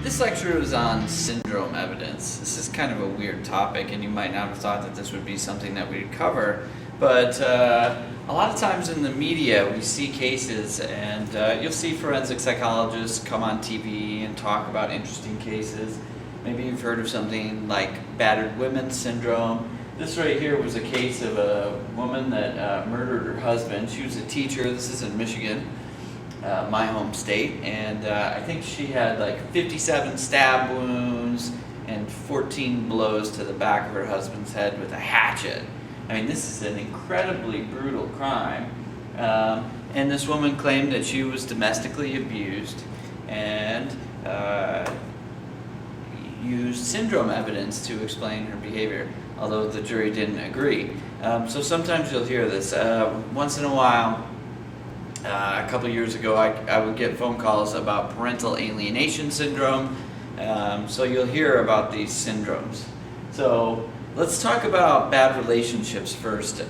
This lecture is on syndrome evidence. This is kind of a weird topic, and you might not have thought that this would be something that we'd cover, but a lot of times in the media we see cases, and you'll see forensic psychologists come on TV and talk about interesting cases. Maybe you've heard of something like battered women syndrome. This right here was a case of a woman that murdered her husband. She was a teacher. This is in Michigan, my home state, and I think she had like 57 stab wounds and 14 blows to the back of her husband's head with a hatchet. I mean, this is an incredibly brutal crime. And this woman claimed that she was domestically abused and used syndrome evidence to explain her behavior, although the jury didn't agree. So sometimes you'll hear this. Once in a while, a couple years ago, I would get phone calls about parental alienation syndrome. So you'll hear about these syndromes. So let's talk about bad relationships first.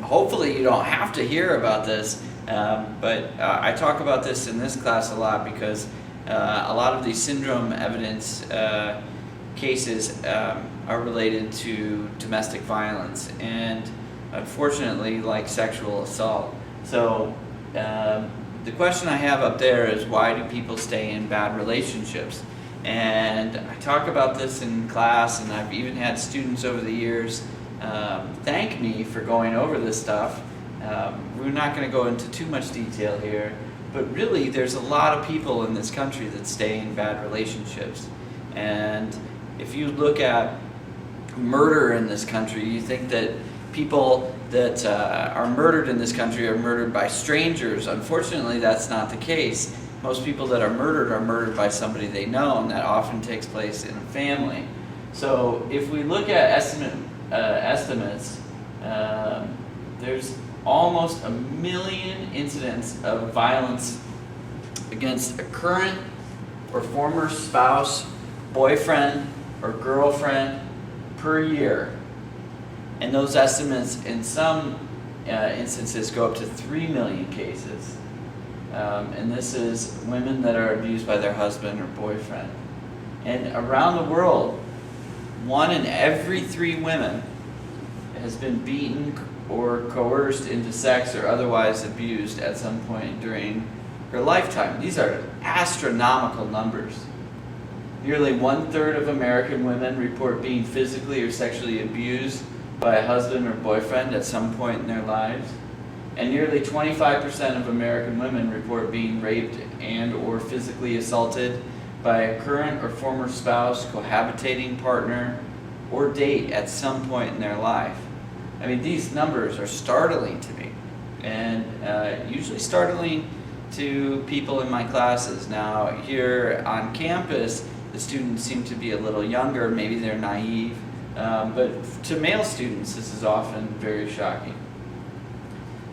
Hopefully you don't have to hear about this, but I talk about this in this class a lot because a lot of these syndrome evidence cases are related to domestic violence and, unfortunately, like sexual assault. So the question I have up there is, why do people stay in bad relationships? And I talk about this in class, and I've even had students over the years thank me for going over this stuff. We're not going to go into too much detail here, but really there's a lot of people in this country that stay in bad relationships. And if you look at murder in this country, you think that people that are murdered in this country are murdered by strangers. Unfortunately, that's not the case. Most people that are murdered by somebody they know, and that often takes place in a family. So if we look at estimates, there's almost 1 million incidents of violence against a current or former spouse, boyfriend, or girlfriend per year. And those estimates in some instances go up to 3 million cases. And this is women that are abused by their husband or boyfriend. And around the world, 1 in every 3 women has been beaten or coerced into sex or otherwise abused at some point during her lifetime. These are astronomical numbers. Nearly 1/3 of American women report being physically or sexually abused by a husband or boyfriend at some point in their lives. And nearly 25% of American women report being raped and or physically assaulted by a current or former spouse, cohabitating partner, or date at some point in their life. I mean, these numbers are startling to me, and usually startling to people in my classes. Now, here on campus, the students seem to be a little younger, maybe they're naive, but to male students, this is often very shocking.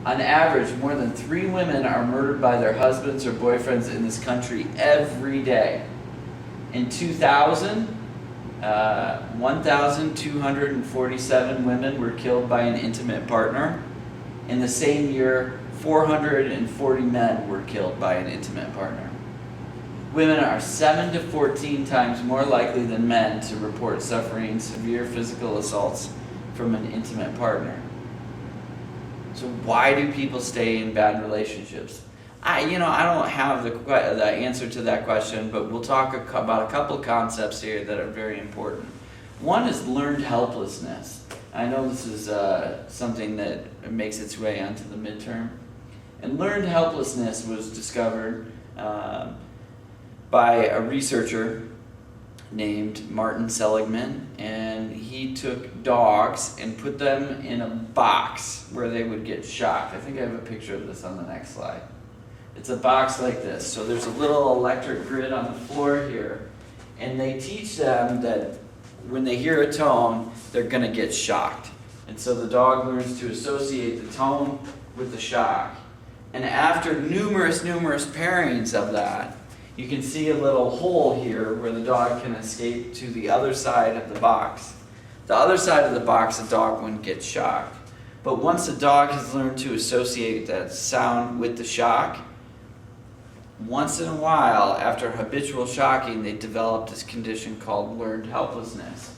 On average, more than 3 women are murdered by their husbands or boyfriends in this country every day. In 2000, 1,247 women were killed by an intimate partner. In the same year, 440 men were killed by an intimate partner. Women are 7 to 14 times more likely than men to report suffering severe physical assaults from an intimate partner. So why do people stay in bad relationships? I don't have the answer to that question, but we'll talk about a couple concepts here that are very important. One is learned helplessness. I know this is something that makes its way onto the midterm. And learned helplessness was discovered by a researcher named Martin Seligman, and he took dogs and put them in a box where they would get shocked. I think I have a picture of this on the next slide. It's a box like this. So there's a little electric grid on the floor here, and they teach them that when they hear a tone, they're going to get shocked. And so the dog learns to associate the tone with the shock. And after numerous pairings of that, you can see a little hole here where the dog can escape to the other side of the box. The other side of the box, the dog wouldn't get shocked. But once the dog has learned to associate that sound with the shock, once in a while, after habitual shocking, they develop this condition called learned helplessness,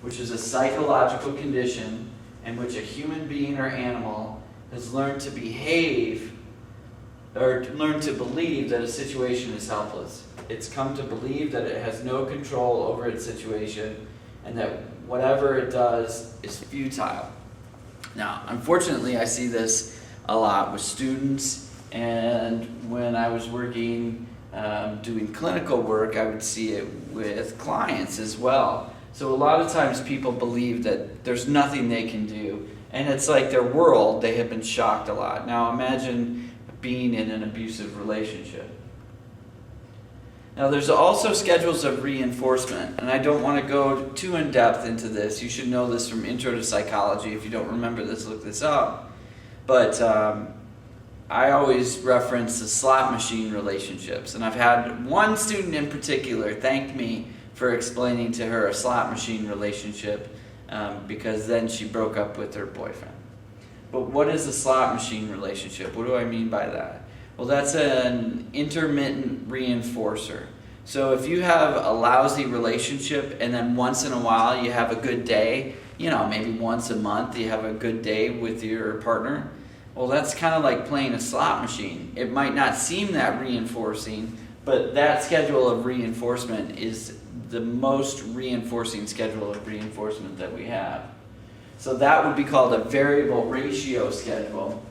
which is a psychological condition in which a human being or animal has learned to behave or learned to believe that a situation is helpless. It's come to believe that it has no control over its situation and that whatever it does is futile. Now, unfortunately, I see this a lot with students, and when I was working doing clinical work, I would see it with clients as well. So a lot of times people believe that there's nothing they can do, and it's like their world, they have been shocked a lot. Now imagine being in an abusive relationship. Now there's also schedules of reinforcement, and I don't want to go too in depth into this. You should know this from Intro to Psychology. If you don't remember this, look this up. But I always reference the slot machine relationships, and I've had one student in particular thank me for explaining to her a slot machine relationship because then she broke up with her boyfriend. But what is a slot machine relationship? What do I mean by that? Well, that's an intermittent reinforcer. So if you have a lousy relationship and then once in a while you have a good day, maybe once a month you have a good day with your partner, well, that's kind of like playing a slot machine. It might not seem that reinforcing, but that schedule of reinforcement is the most reinforcing schedule of reinforcement that we have. So that would be called a variable ratio schedule.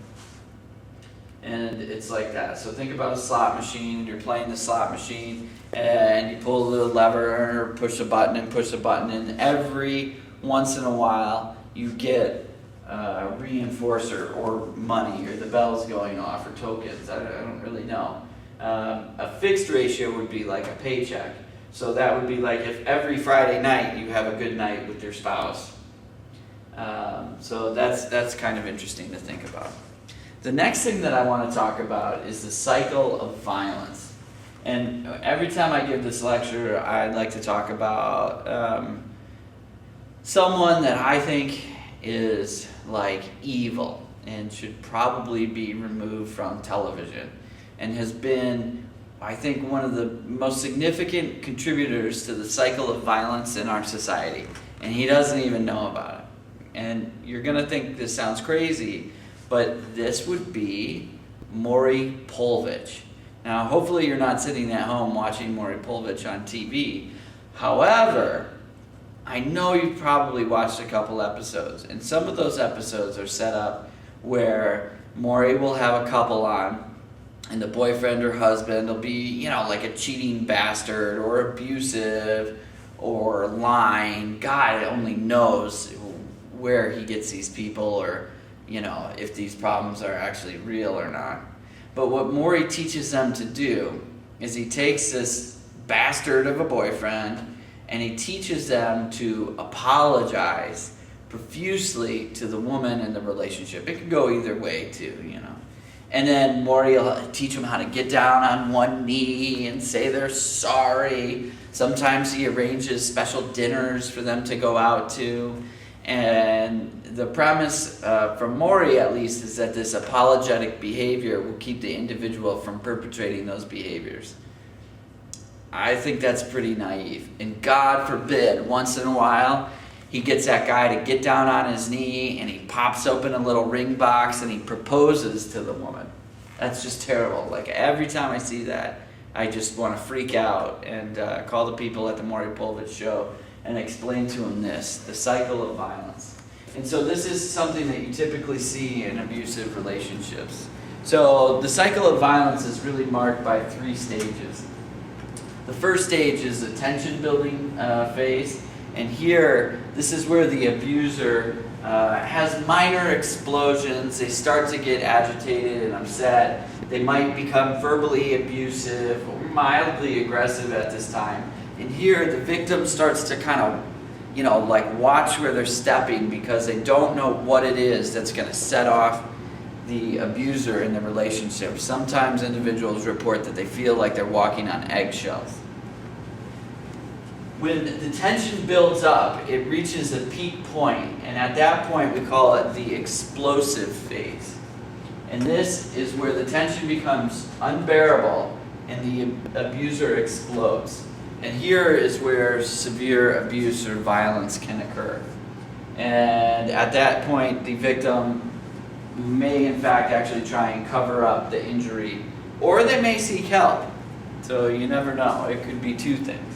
And it's like that. So think about a slot machine. You're playing the slot machine and you pull the lever or push a button, and every once in a while you get a reinforcer or money or the bells going off or tokens. I don't really know. A fixed ratio would be like a paycheck. So that would be like if every Friday night you have a good night with your spouse. So that's kind of interesting to think about. The next thing that I want to talk about is the cycle of violence. And every time I give this lecture, I'd like to talk about someone that I think is like evil and should probably be removed from television and has been, I think, one of the most significant contributors to the cycle of violence in our society. And he doesn't even know about it. And you're going to think this sounds crazy, but this would be Maury Povich. Now, hopefully you're not sitting at home watching Maury Povich on TV. However, I know you've probably watched a couple episodes, and some of those episodes are set up where Maury will have a couple on, and the boyfriend or husband will be, like a cheating bastard or abusive or lying. God only knows where he gets these people or, if these problems are actually real or not. But what Maury teaches them to do is he takes this bastard of a boyfriend and he teaches them to apologize profusely to the woman in the relationship. It could go either way too, And then Maury will teach them how to get down on one knee and say they're sorry. Sometimes he arranges special dinners for them to go out to. And the premise, from Maury at least, is that this apologetic behavior will keep the individual from perpetrating those behaviors. I think that's pretty naive. And God forbid, once in a while, he gets that guy to get down on his knee and he pops open a little ring box and he proposes to the woman. That's just terrible. Like every time I see that, I just want to freak out and call the people at the Maury Povich show and explain to them the cycle of violence. And so this is something that you typically see in abusive relationships. So the cycle of violence is really marked by 3 stages. The first stage is the tension building phase. And here, this is where the abuser has minor explosions. They start to get agitated and upset. They might become verbally abusive or mildly aggressive at this time. And here, the victim starts to kind of, watch where they're stepping because they don't know what it is that's going to set off the abuser in the relationship. Sometimes individuals report that they feel like they're walking on eggshells. When the tension builds up, it reaches a peak point, and at that point we call it the explosive phase. And this is where the tension becomes unbearable and the abuser explodes. And here is where severe abuse or violence can occur. And at that point, the victim may in fact actually try and cover up the injury, or they may seek help. So you never know, it could be two things.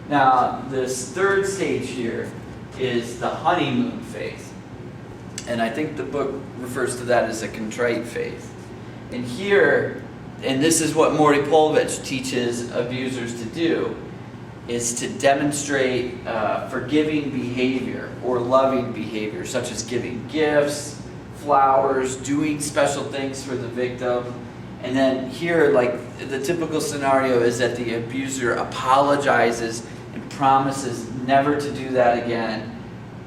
Now, this third stage here is the honeymoon phase. And I think the book refers to that as a contrite phase. And here, and this is what Maury Povich teaches abusers to do, is to demonstrate forgiving behavior or loving behavior, such as giving gifts, flowers, doing special things for the victim. And then here, like the typical scenario is that the abuser apologizes and promises never to do that again.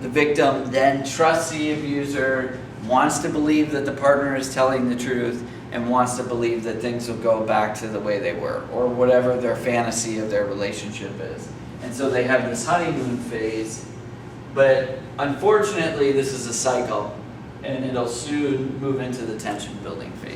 The victim then trusts the abuser, wants to believe that the partner is telling the truth, and wants to believe that things will go back to the way they were, or whatever their fantasy of their relationship is. And so they have this honeymoon phase, but unfortunately this is a cycle, and it'll soon move into the tension building phase.